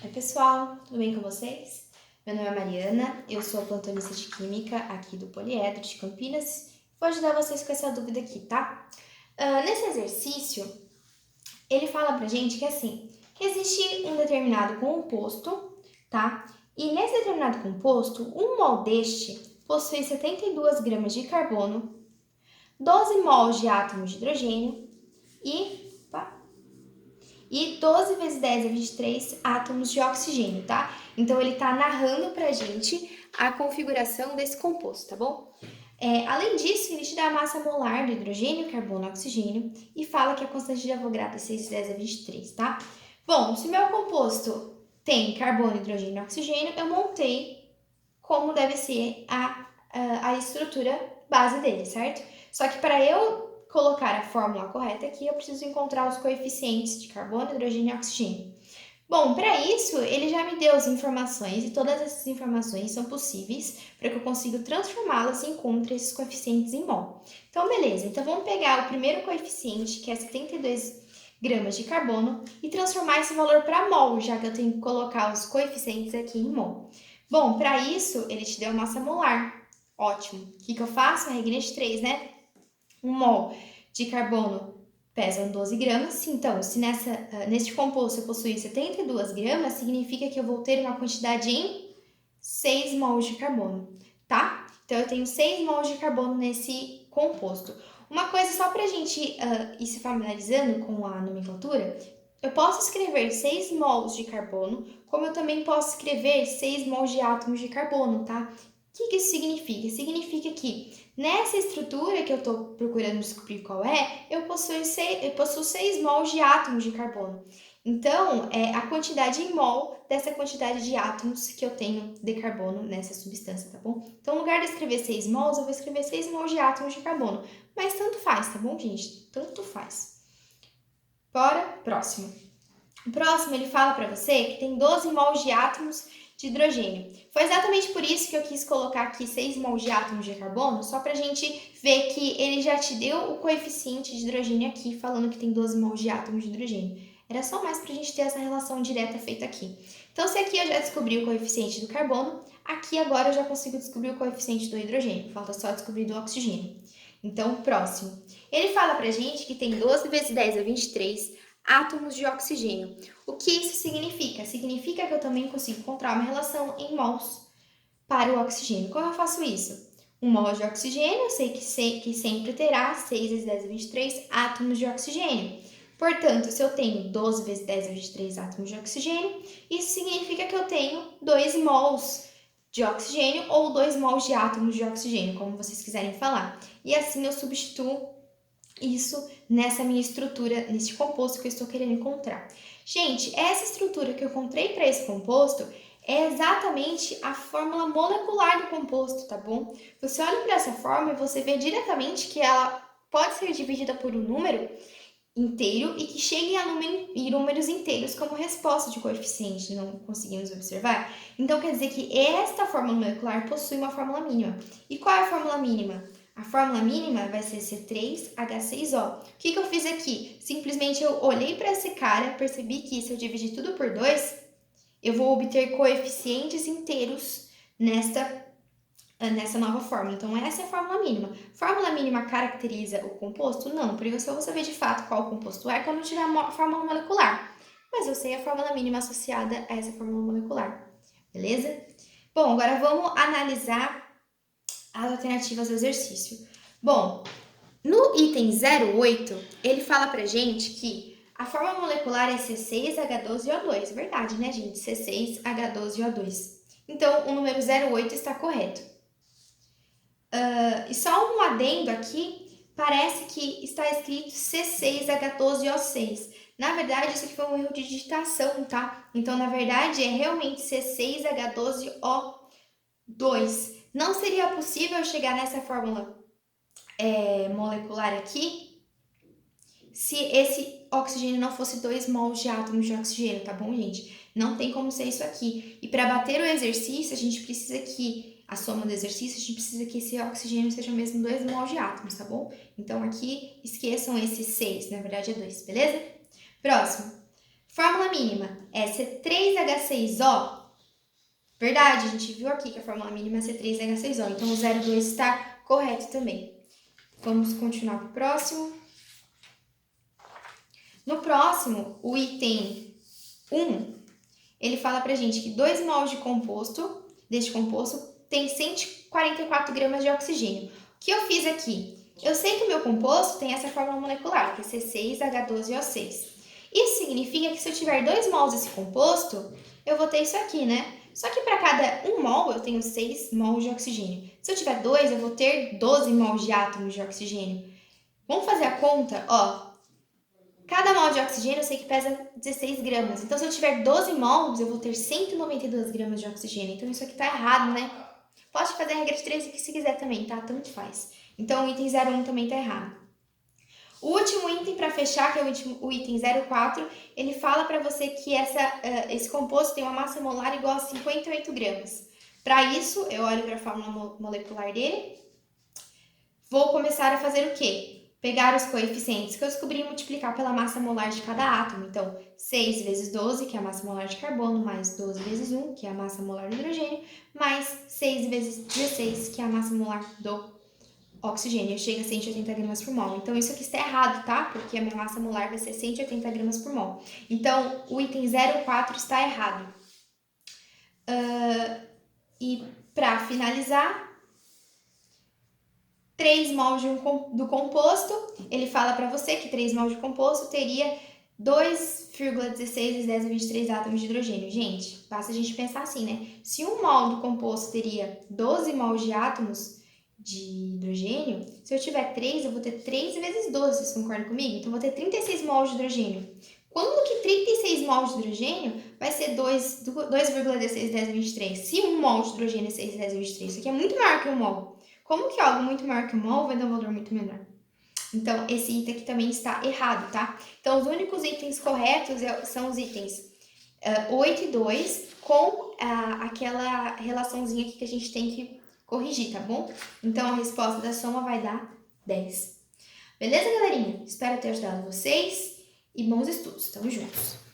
Oi, pessoal, tudo bem com vocês? Meu nome é Mariana, eu sou plantonista de Química aqui do Poliedro de Campinas. Vou ajudar vocês com essa dúvida aqui, tá? Nesse exercício, ele fala pra gente que assim, que existe um determinado composto, tá? E nesse determinado composto, um mol deste possui 72 gramas de carbono, 12 mols de átomos de hidrogênio e 12 vezes 10 a 23 átomos de oxigênio, tá? Então, ele tá narrando pra gente a configuração desse composto, tá bom? Além disso, ele te dá a massa molar do hidrogênio, carbono e oxigênio e fala que a constante de Avogadro é 6 vezes 10 a 23, tá? Bom, se meu composto tem carbono, hidrogênio e oxigênio, eu montei como deve ser a estrutura base dele, certo? Só que para eu colocar a fórmula correta aqui, eu preciso encontrar os coeficientes de carbono, hidrogênio e oxigênio. Bom, para isso, ele já me deu as informações e todas essas informações são possíveis para que eu consiga transformá-las e encontre esses coeficientes em mol. Então, beleza. Então, vamos pegar o primeiro coeficiente, que é 72 gramas de carbono, e transformar esse valor para mol, já que eu tenho que colocar os coeficientes aqui em mol. Bom, para isso, ele te deu massa molar. Ótimo. O que eu faço? A regrinha de 3, né? 1 mol de carbono pesa 12 gramas. Então, se neste composto eu possuir 72 gramas, significa que eu vou ter uma quantidade em 6 mols de carbono, tá? Então, eu tenho 6 mols de carbono nesse composto. Uma coisa só para a gente ir se familiarizando com a nomenclatura, eu posso escrever 6 mols de carbono, como eu também posso escrever 6 mols de átomos de carbono, tá? O que isso significa? Significa que nessa estrutura que eu estou procurando descobrir qual é, eu possuo 6 mols de átomos de carbono. Então, é a quantidade em mol dessa quantidade de átomos que eu tenho de carbono nessa substância, tá bom? Então, no lugar de escrever 6 mols, eu vou escrever 6 mols de átomos de carbono. Mas tanto faz, tá bom, gente? Tanto faz. Bora, próximo. O próximo, ele fala para você que tem 12 mols de átomos de hidrogênio. Foi exatamente por isso que eu quis colocar aqui 6 mols de átomos de carbono, só para a gente ver que ele já te deu o coeficiente de hidrogênio aqui, falando que tem 12 mols de átomos de hidrogênio. Era só mais para a gente ter essa relação direta feita aqui. Então, se aqui eu já descobri o coeficiente do carbono, aqui agora eu já consigo descobrir o coeficiente do hidrogênio. Falta só descobrir do oxigênio. Então, próximo. Ele fala pra gente que tem 12 vezes 10 a 23 átomos de oxigênio. O que isso significa? Significa que eu também consigo encontrar uma relação em mols para o oxigênio. Como eu faço isso? 1 mol de oxigênio, eu sei que sempre terá 6 vezes 10 a 23 átomos de oxigênio. Portanto, se eu tenho 12 vezes 10 a 23 átomos de oxigênio, isso significa que eu tenho 2 mols de oxigênio ou 2 mols de átomos de oxigênio, como vocês quiserem falar. E assim eu substituo isso nessa minha estrutura, nesse composto que eu estou querendo encontrar. Gente, essa estrutura que eu encontrei para esse composto é exatamente a fórmula molecular do composto, tá bom? Você olha para essa fórmula e você vê diretamente que ela pode ser dividida por um número inteiro e que chegue a números inteiros como resposta de coeficiente, não conseguimos observar? Então, quer dizer que esta fórmula molecular possui uma fórmula mínima. E qual é a fórmula mínima? A fórmula mínima vai ser C3H6O. O que eu fiz aqui? Simplesmente eu olhei para esse cara, percebi que se eu dividir tudo por 2, eu vou obter coeficientes inteiros nessa nova fórmula. Então, essa é a fórmula mínima. Fórmula mínima caracteriza o composto? Não, porque eu só vou saber de fato qual o composto é quando eu tiver a fórmula molecular. Mas eu sei a fórmula mínima associada a essa fórmula molecular. Beleza? Bom, agora vamos analisar as alternativas do exercício. Bom, no item 08, ele fala pra gente que a fórmula molecular é C6H12O2. Verdade, né, gente? C6H12O2. Então, o número 08 está correto. E só um adendo aqui, parece que está escrito C6H12O6. Na verdade, isso aqui foi um erro de digitação, tá? Então, na verdade, é realmente C6H12O2. Não seria possível chegar nessa fórmula molecular aqui se esse oxigênio não fosse 2 mols de átomos de oxigênio, tá bom, gente? Não tem como ser isso aqui. E para bater o exercício, a gente precisa que a soma do exercício, a gente precisa que esse oxigênio seja mesmo 2 mols de átomos, tá bom? Então, aqui, esqueçam esse 6, na verdade é 2, beleza? Próximo. Fórmula mínima é C3H6O. Verdade, a gente viu aqui que a fórmula mínima é C3H6O, então o 02 está correto também. Vamos continuar para o próximo. No próximo, o item 1, ele fala pra gente que 2 mols deste composto tem 144 gramas de oxigênio. O que eu fiz aqui? Eu sei que o meu composto tem essa fórmula molecular, que é C6H12O6. Isso significa que se eu tiver 2 mols desse composto, eu vou ter isso aqui, né? Só que para cada 1 mol, eu tenho 6 mols de oxigênio. Se eu tiver 2, eu vou ter 12 mols de átomos de oxigênio. Vamos fazer a conta? Ó, cada mol de oxigênio eu sei que pesa 16 gramas. Então, se eu tiver 12 mols, eu vou ter 192 gramas de oxigênio. Então, isso aqui tá errado, né? Pode fazer a regra de 3 aqui se quiser também, tá? Tanto faz. Então, o item 01 também tá errado. O último item para fechar, que é o item 04, ele fala para você que esse composto tem uma massa molar igual a 58 gramas. Para isso, eu olho para a fórmula molecular dele. Vou começar a fazer o quê? Pegar os coeficientes que eu descobri e multiplicar pela massa molar de cada átomo. Então, 6 vezes 12, que é a massa molar de carbono, mais 12 vezes 1, que é a massa molar do hidrogênio, mais 6 vezes 16, que é a massa molar do oxigênio. Chega a 180 gramas por mol. Então, isso aqui está errado, tá? Porque a minha massa molar vai ser 180 gramas por mol. Então, o item 04 está errado. E para finalizar, 3 mols do composto, ele fala para você que 3 mols de composto teria 2,16 vezes 10 a 23 átomos de hidrogênio. Gente, basta a gente pensar assim, né? Se 1 mol do composto teria 12 mols de átomos de hidrogênio, se eu tiver 3, eu vou ter 3 vezes 12, vocês concordam comigo? Então, eu vou ter 36 mols de hidrogênio. Quando que 36 mols de hidrogênio vai ser 2,16 10 a 23? Se 1 mol de hidrogênio é 6 10 a 23, isso aqui é muito maior que 1 mol. Como que algo muito maior que 1 mol vai dar um valor muito menor? Então, esse item aqui também está errado, tá? Então, os únicos itens corretos são os itens 8 e 2 com aquela relaçãozinha aqui que a gente tem que corrigir, tá bom? Então, a resposta da soma vai dar 10. Beleza, galerinha? Espero ter ajudado vocês e bons estudos. Tamo juntos!